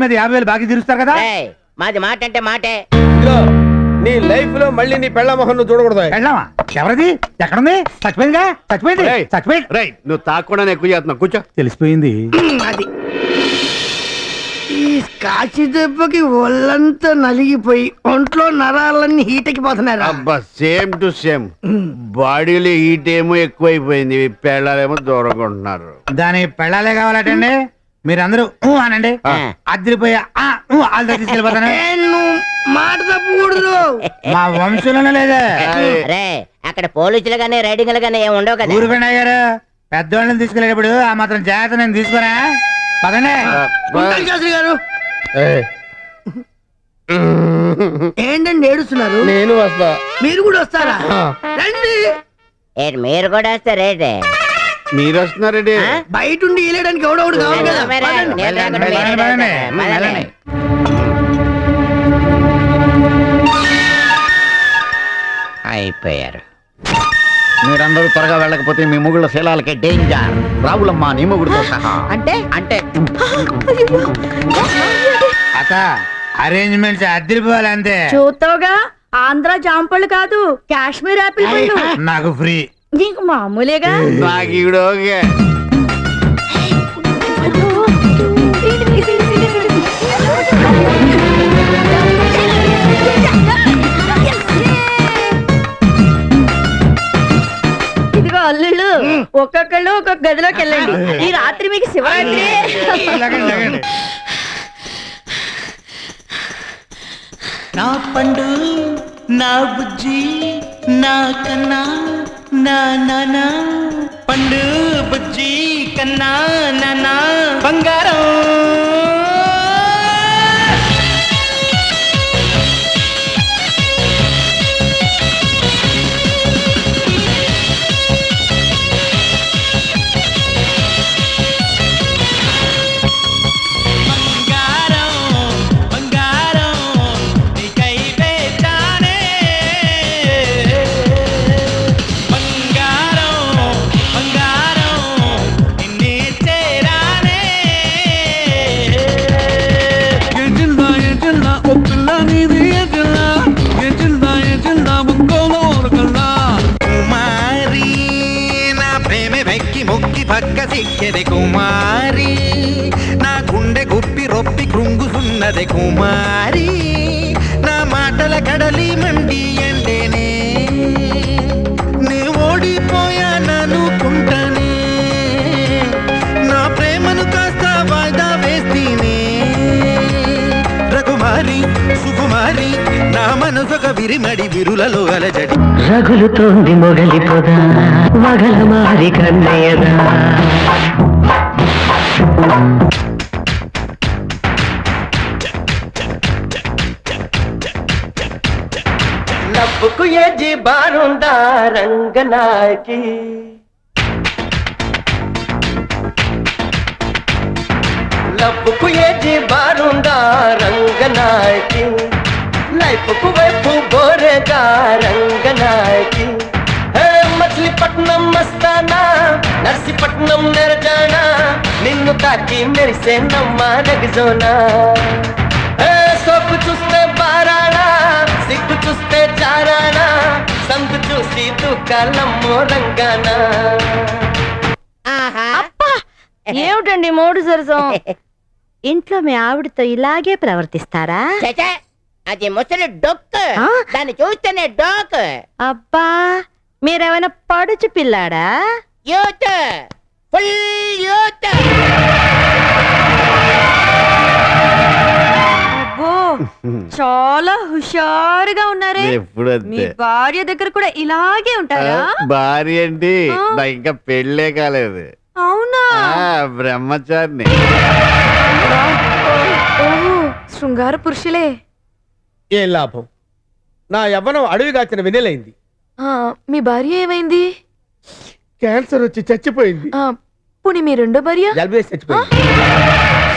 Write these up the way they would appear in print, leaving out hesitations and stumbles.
మీద 50,000 బాకీ తీరుస్తారు కదా. మాది మాట అంటే మాటే. నీ లైఫ్ లో మళ్ళీ నీ పెళ్ళ మొహం నువ్వు చూడకూడదు. వెళ్ళావా? ఎవరిది? ఎక్కడుంది? చచ్చిపోయిందిగా. చచ్చిపోయింది. నువ్వు తాకుండా ఎక్కువ చేస్తున్నావు. కూర్చో. తెలిసిపోయింది. అది ఈ కాచి దెబ్బకి ఒళ్ళంతా నలిగిపోయి ఒంట్లో నరాలన్నీ హీటెక్కిపోతున్నారు. అబ్బా సేమ్ టు సేమ్. బాడీలో హీట్ ఏమో ఎక్కువైపోయింది, పెళ్ళాలేమో దూరంగా ఉంటున్నారు. దాని పెళ్ళాలే కావాలటండి. మీరందరూ అనండి. అదిరిపోయా తీసుకెళ్ళిపోతాను. మాట తప్పకూడదు. మా వంశంలోనే లేదా. అరే అక్కడ పోలీసులు గానీ రైడింగ్లు గానీ ఏమి ఉండవు కదా. ఊరుకుండా గారు పెద్దవాళ్ళని తీసుకెళ్ళేటప్పుడు ఆ మాత్రం జాగ్రత్త నేను తీసుకురా. పదండి. శాస్త్రి గారు ఏంటండి ఏడుస్తున్నారు? నేను వస్తా. మీరు కూడా వస్తారా? రండి. మీరు కూడా వస్తారేంటి? మీరు వస్తున్నారండి. బయట ఉండి వెళ్ళడానికి ఎవడవుడు కావాలి కదా. అయిపోయారు. మీరందరూ త్వరగా వెళ్ళకపోతే మీ మొగుళ్ళ శీలాలకే డేంజర్. రావులమ్మ నీ మొగుడితో సహా. అంటే అత అరేంజ్మెంట్స్ అదిరిపోవాలి అంతే. చూస్తావుగా ఆంధ్ర జాంపళ్ళు కాదు కాశ్మీర్ యాపిల్ పళ్ళు. నాకు ఫ్రీ. నీకు మామూలేగా. నాకు ఈవిడ ఓకే. ఇదిగో అల్లుళ్ళు ఒక్కొక్కళ్ళు ఒక్కొక్క గదిలోకి వెళ్ళండి. ఈ రాత్రి మీకు శివరాత్రి. నా పండు నా బుజ్జి నా కన్నా నా నానా పండు బుజ్జి కన్నా నానా బంగారం. కుమారి నా గుండె గుప్పి రొప్పి కృంగుతున్నది కుమారి. నా మాటల కడలి మండి ఎండేనే నీ ఓడిపోయాననుకుంటానే. నా ప్రేమను కాస్త వాయిదా వేస్తేనే రఘుమారి సుకుమారి నా మనసొక విరిమడి విరులలో అలజడి. రగులుతోంది మొగలి పొద మగల మారి కన్నయ్యదా. లబ్బుకు ఏజీ బారుందా రంగనాయకి. లబ్బుకు ఏజీ బారుందా రంగనాయకి. లైఫ్కు వైపు బోరేగా రంగనాయకి. మచిలీపట్నం మస్తానా నర్సీపట్నం నెరజానా నిన్ను తాకి మెరిసే నమ్మ నగజోనా. సోకు చూస్తే బారానా సిగ్గు చూస్తే చారానా సందు చూసి దుఃఖాలమ్మో రంగానా. అప్పా ఏమిటండి మూడు సరసం. ఇంట్లో మీ ఆవిడతో ఇలాగే ప్రవర్తిస్తారా? అది ముసలి డొక్కు. దాన్ని చూస్తేనే డోక్. అబ్బా మీరేమైనా పడుచు పిల్లాడా? Youth full youth. అబ్బో చాలా హుషారుగా ఉన్నారే. మీ భార్య దగ్గర కూడా ఇలాగే ఉంటారా? భార్య ఏంటి, నాకు ఇంకా పెళ్ళే కాలేదు. అవునా? బ్రహ్మచారిని. శృంగార పురుషులే. ఏం లాభం, నా యవ్వనం అడవి కాచిన వెన్నెలైంది. మీ భార్య ఏమైంది? క్యాన్సర్ వచ్చి చచ్చిపోయింది. పుని మీ రెండో భార్య చచ్చిపోయింది.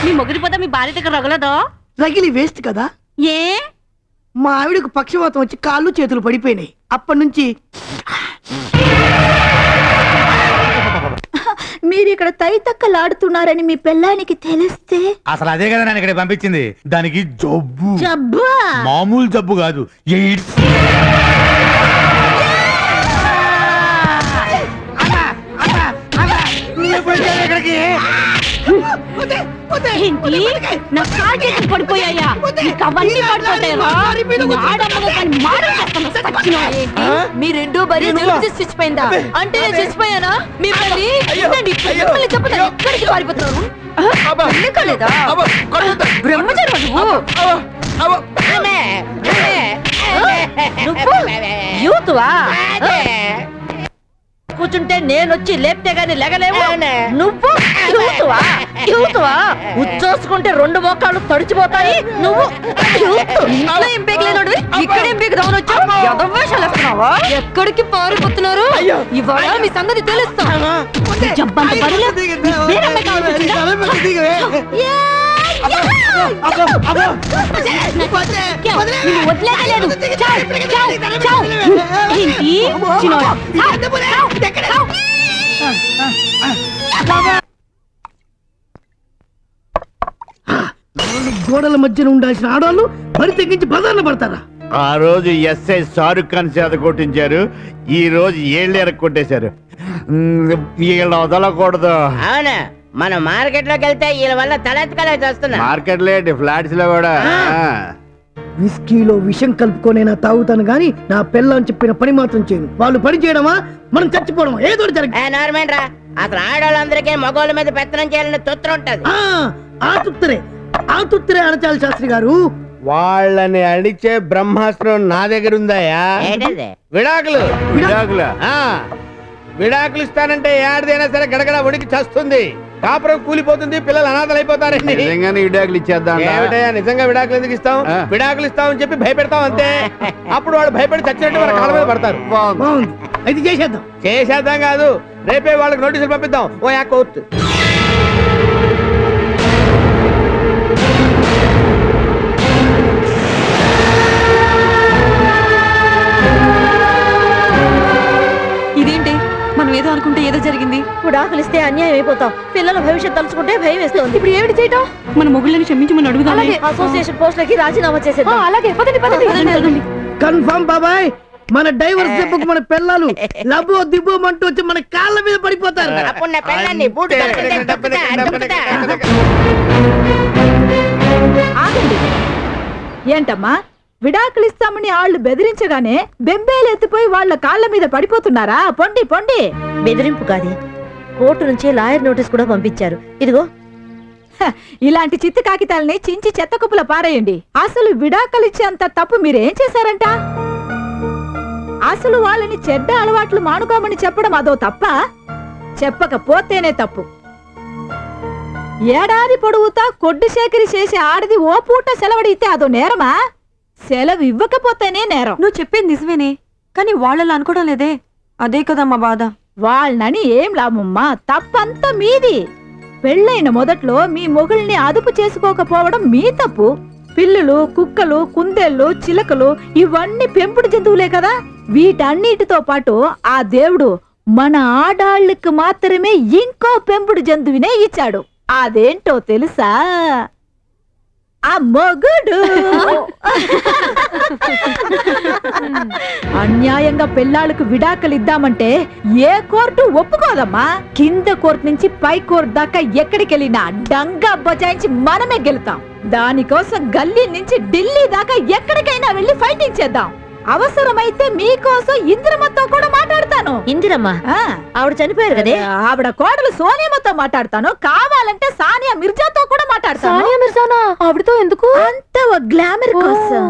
మీ మొగుడి పోతే మీ భార్య దగ్గర రగలదో? రగిలి వేస్ట్ కదా. ఏ మా ఆవిడకు పక్షవాతం వచ్చి కాళ్ళు చేతులు పడిపోయినాయి. అప్పటి నుంచి మీరు ఇక్కడ తైతక్కలాడుతున్నారని మీ పెళ్ళానికి తెలిస్తే అసలు అదే కదా నన్ను ఇక్కడ పంపించింది. దానికి జబ్బు, జబ్బా? మామూలు జబ్బు కాదు, ఎయిడ్స్. ఏంటి నా కాళ్ళకి పడిపోయాయా? నీకు అవన్నీ పడిపోతాయా? నిన్ను ఆడమ్మగా కానీ మారం చేస్తాను, సచ్చినోడా. మీ రెండో భార్య తెలిసి చచ్చిపోయిందా? అంటే నేను చచ్చిపోయానా? మీ పెళ్లి ఉండండి, మిమ్మల్ని చెప్పదా ఎక్కడికి పారిపోతున్నారు? పెళ్లి కాలేదా? బ్రహ్మచారి నువ్వు యూత్వా? కూర్చుంటే నేనొచ్చి లేపితే గాని లెగలేవు. నువ్వు యూత్వా? ఉచ్చోసుకుంటే రెండు మోకాళ్ళు తడిచిపోతాయి. నువ్వు ఇంట్లో ఏం పీకలేనోడు, ఇక్కడేం పీకుదామని వచ్చావు? ఎదవేషాలు వేస్తున్నావా? ఎక్కడికి పారిపోతున్నారు? ఇవాళ మీ సంగతి తెలుస్తా. జబ్బంత బరువు వేరమ్మ కావాల్సిందా? నిన్ను వదిలేయలేదు. ఏంటి చిన్నోడా? గోడల మధ్యన ఉండాల్సిన ఆడవాళ్ళు బరి తెగించి బజార్న పడతారా? ఆ రోజు ఎస్ఐ షారుఖ్ ఖాన్ చేత కొట్టించారు, ఈ రోజు ఏళ్ళు ఎరక్కొట్టేశారు. వీళ్ళ వదలకూడదు. అవునా, మనం మార్కెట్ లోకి వెళ్తే వీళ్ళ వల్ల తలెత్తుకలేసి వస్తున్నా. మార్కెట్ లో ఫ్లాట్స్ లో కూడా విస్కీలో విషం కలుపుకొనైనా తాగుతాను గాని నా పిల్లని చెప్పిన పని మాత్రం చేయను. వాళ్ళు పని చేయడమా మనం చచ్చిపోవడమా ఏదో జరగదు. నార్మల్ రా, అసలు ఆడవాళ్ళందరికీ మగవాళ్ళ మీద పెత్తనం చేయాలని తొత్తర ఉంటది. ఆ తుత్తరే అనచాలి శాస్త్రి గారు. వాళ్ళని అడిచే బ్రహ్మాస్త్రం నా దగ్గర ఉందాయా? ఏంటది? విడాకులు. విడాకులా? విడాకులు ఇస్తానంటే ఏడాదైనా సరే గడగడ ఉడికి చస్తుంది, కాపురం కూలిపోతుంది, పిల్లలు అనాథలు అయిపోతారండి. నిజంగానే విడాకులు ఇచ్చేద్దాం. ఏమిటయ్యా, నిజంగా విడాకులు ఎందుకు ఇస్తాం? విడాకులు ఇస్తామని చెప్పి భయపెడతాం అంతే. అప్పుడు వాళ్ళు భయపడి చచ్చినట్టు వాళ్ళ కాళ్ళ మీద పడతారు. బాగుంది, అయితే చేసేద్దాం కాదు, రేపే వాళ్ళకి నోటీసులు పంపిద్దాం. ఓ యా కోర్టు. ఇదేంటి, మనం ఏదో అనుకుంటే ఏదో జరిగింది. ఇప్పుడు ఆకలిస్తే అన్యాయం అయిపోతాం. పిల్లల భవిష్యత్తు తలుచుకుంటే భయం వేస్తుంది. ఇప్పుడు ఏమిటి చేయటం? మన మొగుళ్ళని క్షమించమని అడుగుదాం. అసోసియేషన్ పోస్టులకి రాజీనామా చేసేద్దాం. అలాగే పదండి. కన్ఫర్మ్ బాబాయ్, మన డైవర్స్ దెబ్బకు మన పిల్లలు లబ్బో దిబ్బోమంటూ వచ్చి మన కాళ్ళ మీద పడిపోతారు. అప్పుడు నా పిల్లల్ని బూటు దొరుకుతా. ఆగండి. ఏంటమ్మా, విడాకులు ఇస్తామని వాళ్ళు బెదిరించగానే బెంబేలు ఎత్తిపోయి వాళ్ళ కాళ్ళ మీద పడిపోతున్నారా? పొండి పొండి. బెదిరింపు కాదే, కోర్టు నుంచి లాయర్ నోటీస్ కూడా పంపించారు. ఇదిగో ఇలాంటి చిత్తి కాగితాలని చించి చెత్త కుప్పల పారేయండి. అసలు విడాకులు ఇచ్చేంత తప్పు మీరేం చేశారంట? అసలు వాళ్ళని చెడ్డ అలవాట్లు మానుకోమని చెప్పడం అదో తప్ప? చెప్పకపోతేనే తప్పు. ఏడాది పొడుగుతా కొడ్డు సేకరి చేసి ఆడది ఓ పూట సెలవడితే అదో నేరమా? సెలవు ఇవ్వకపోతేనే నేరం. నువ్వు చెప్పేది నిజమేనే, కానీ వాళ్ళలా అనుకోవడం లేదే. అదే కదా మా బాధ. వాళ్ళని ఏం లాభమ్మా, తప్పంతా మీది. పెళ్ళైన మొదట్లో మీ మొగుల్ని అదుపు చేసుకోకపోవడం మీ తప్పు. పిల్లులు, కుక్కలు, కుందేళ్లు, చిలకలు ఇవన్నీ పెంపుడు జంతువులే కదా. వీటన్నిటితో పాటు ఆ దేవుడు మన ఆడాళ్ళకి మాత్రమే ఇంకో పెంపుడు జంతువునే ఇచ్చాడు. అదేంటో తెలుసా? ఆ మొగుడు. అన్యాయంగా పెళ్ళాళ్ళకు విడాకులు ఇద్దామంటే ఏ కోర్టు ఒప్పుకోదమ్మా. కింద కోర్టు నుంచి పై కోర్టు దాకా ఎక్కడికెళ్ళినా డంగా బజాయించి మనమే గెలుతాం. దానికోసం గల్లీ నుంచి ఢిల్లీ దాకా ఎక్కడికైనా వెళ్ళి ఫైటింగ్ చేద్దాం. అవసరమైతే మీకోసం ఇందిరమ్మతో కూడా మాట్లాడతాను. ఇందిరమ్మ ఆవిడ చనిపోయారు కదే. ఆవిడ కోడలు సోనియాతో మాట్లాడతాను. కావాలంటే సానియా మిర్జాతో కూడా మాట్లాడతాను. సానియా మిర్జానా? ఆవిడతో ఎందుకు? అంత ఓ గ్లామర్ కోసం.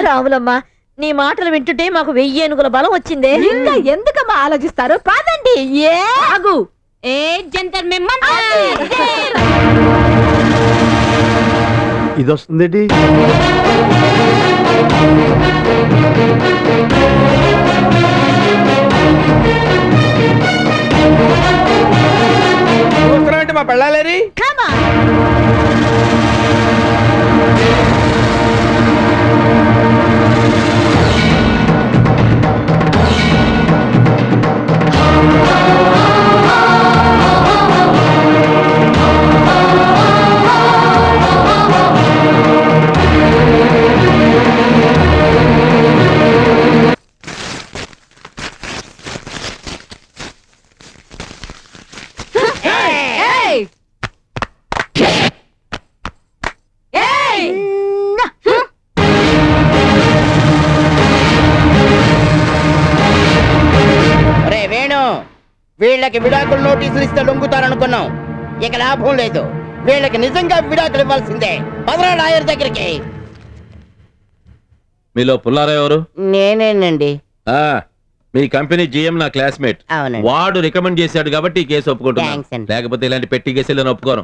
రాములమ్మ, నీ మాటలు వింటుంటే మాకు 1000 ఏనుగుల బలం వచ్చిందే. ఇంకా ఎందుకమ్మా ఆలోచిస్తారు? పదండి. ఏ ఆగు, ఏ జంతర్ ఇది వస్తుంది. మా పెళ్ళాలేరి Come on. వీళ్ళకి విడాకుల నోటీసులు ఇస్తే లొంగుతారనుకున్నాం. ఇక లాభం లేదు. వీళ్ళకి నిజంగా విడాకులు ఇవ్వాల్సిందే. పదరా లాయర్ దగ్గరికి. మీలో పుల్లారా ఎవరు? నేనేనండి. మీ కంపెనీ జీఎం నా క్లాస్మేట్. అవునండి. వాడు రికమెండ్ చేశాడు కాబట్టి ఈ కేసు Thanks ఒప్పుకుంటున్నాను. అండి. లేకపోతే ఇలాంటి పెట్టి కేసులు నేను ఒప్పుకోను.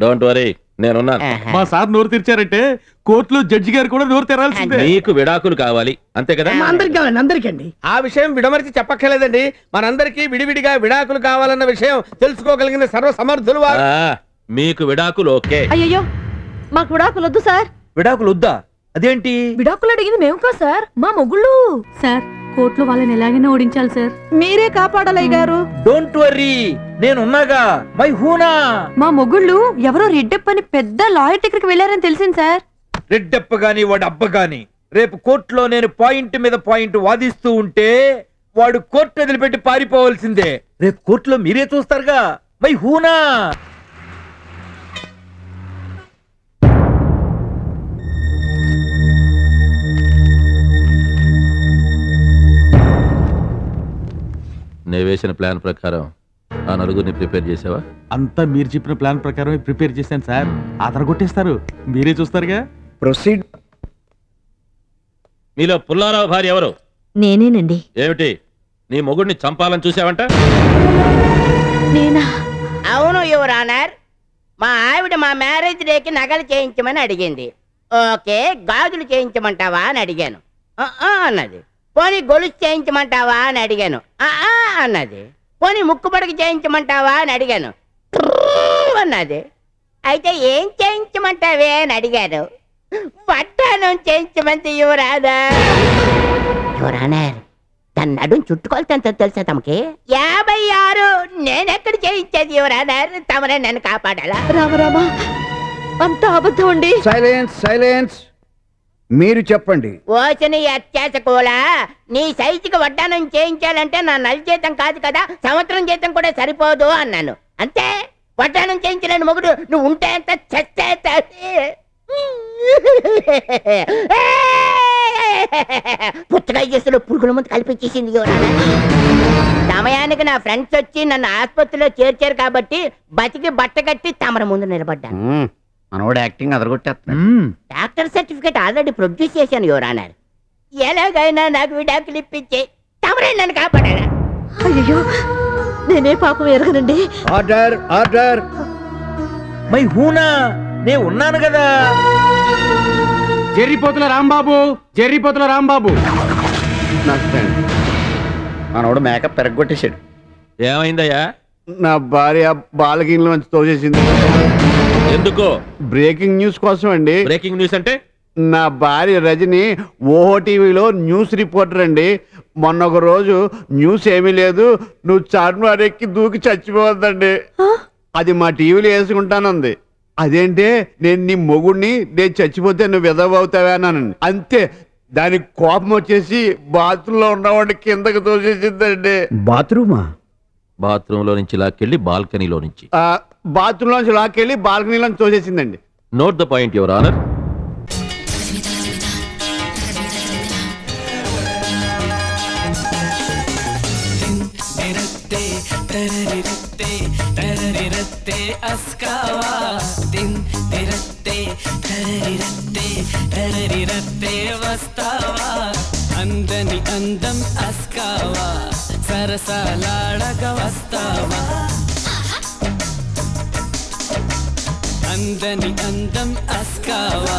డోంట్ వరీ, నేనున్నాను. మా సార్ నోరు తెరిచారంటే కోర్టులో జడ్జి గారు కూడా నోరు తెరాల్సిందే. మీకు విడాకులు కావాలి అంతే కదా? అందరికి కావాలండి, అందరికండి. ఆ విషయం విడమరిచి చెప్పక్కర్లేదండి. మనందరికీ విడివిడిగా విడాకులు కావాలన్న విషయం తెలుసుకోగలిగిన సర్వ సమర్థులు వారు. మీకు విడాకులు ఓకే. అయ్యో మాకు విడాకులు వద్దు సార్. విడాకులు వద్దా? అదేంటి? విడాకులు అడిగింది మేము కాదు సార్, మా మొగుళ్ళు. సార్ కోర్టులో వాళ్ళని ఎలాగైనా ఓడించాలి సార్. మీరే కాపాడాలయ్య గారు. డోంట్ వర్రీ, నేనున్నాగా. మై హూనా. మా మొగుళ్ళు ఎవరో రెడ్డప్ప అని పెద్ద లాయర్ దగ్గరికి వెళ్ళారని తెలిసింది సార్. రెడ్డప్ప గాని వాడు అబ్బ గాని రేపు కోర్టులో నేను పాయింట్ మీద పాయింట్ వాదిస్తూ ఉంటే వాడు కోర్టు వదిలిపెట్టి పారిపోవాల్సిందే. రేపు కోర్టులో మీరే చూస్తారుగా. మై హూనా. నేను వేసిన ప్లాన్ ప్రకారం ఆ నలుగురిని ప్రిపేర్ చేసావా? అంతా మీరు చెప్పిన ప్లాన్ ప్రకారమే ప్రిపేర్ చేశాను సార్. కొట్టేస్తారు, మీరే చూస్తారుగా. ప్రొసీడ్. మీలో పుల్లారావు భార్య ఎవరు? నేనేనండి. ఏమిటి, నీ మొగుడిని చంపాలని చూసావంట? నేనా? అవును యువర్ ఆనర్. మా ఆవిడ మా మ్యారేజ్ డేకి నగలు చేయించమని అడిగింది. ఓకే, గాజులు చేయించమంటావా అని అడిగాను. అన్నది. పోనీ గొలుసు చేయించమంటావా అని అడిగాను. అన్నది. పోనీ ముక్కుపడకి చేయించమంటావా అని అడిగాను. అన్నది. అయితే ఏం చేయించమంటావే అని అడిగాను. పట్టానం చేయించమంది యువరాదా. యువరానర్, తన నడుం చుట్టుకొలతంత తెలుసా తమకి? 56. నేనెక్కడ చేయించేది యువరానర్? తమరే నన్ను కాపాడాలా? రామరామా, అంత అబద్ధం అండి. Silence, silence. మీరు చెప్పండి. ఓచని అత్యాస కూడా నీ సైజుకి వడ్డానం చేయించాలంటే నా నెల జీతం కాదు కదా, సంవత్సరం జీతం కూడా సరిపోదు అన్నాను. అంతే. వడ్డానం చేయించలేని మొగుడు నువ్వు ఉంటే ఎంత చస్తే పుచ్చకాయ జ్యూసులో పురుగుల ముందు కల్పించేసింది. సమయానికి నా ఫ్రెండ్స్ వచ్చి నన్ను ఆసుపత్రిలో చేర్చారు కాబట్టి బతికి బట్ట కట్టి తమర ముందు నిలబడ్డాను. మనోడు యాక్టింగ్ అదరగొట్టేస్తున్నాడు. డాక్టర్ సర్టిఫికేట్ ఆల్రెడీ ప్రొడ్యూస్ చేశాను యువర్ ఆనర్. ఎలాగైనా నాకు విడాకులు ఇప్పించి తమరే నన్ను కాపాడారా? అయ్యో, నేనే పాపం ఎరగనండి. Order, order. మై హూనా, నేను ఉన్నాను కదా. జెర్రిపోతుల రాంబాబు, జెర్రిపోతుల రాంబాబు. మనోడు మేకప్ పెరగొట్టేశాడు. ఏమైందయ్యా? నా భార్య బాలకిన్లో నుంచి తోసేసింది. ఎందుకో? బ్రేకింగ్ న్యూస్ కోసం అండి. బ్రేకింగ్ న్యూస్ అంటే? నా భార్య రజని ఓహో టీవీలో న్యూస్ రిపోర్టర్ అండి. మొన్న ఒక రోజు న్యూస్ ఏమీ లేదు, నువ్వు చార్మినార్ ఎక్కి దూకి చచ్చిపోవద్దండి, అది మా టీవీలో వేసుకుంటానంది. అదేంటే నేను నీ మొగుడిని, నేను చచ్చిపోతే నువ్వు విధవవుతావా అన్నానండి. అంతే, దానికి కోపం వచ్చేసి బాత్రూంలో ఉన్నవాడిని కిందకి తోసేసిందండి. బాత్రూమా? బాత్రూమ్ లో నుంచి లాక్కెళ్ళి బాల్కనీలో నుంచి. బాత్రూంలో నుంచి లాక్కెళ్ళి బాల్కనీలో తోసేసిందండి. Note the point your honour. అందని అందం అస్కావా, సరసాలాడక వస్తావా. అందని అందం అస్కావా.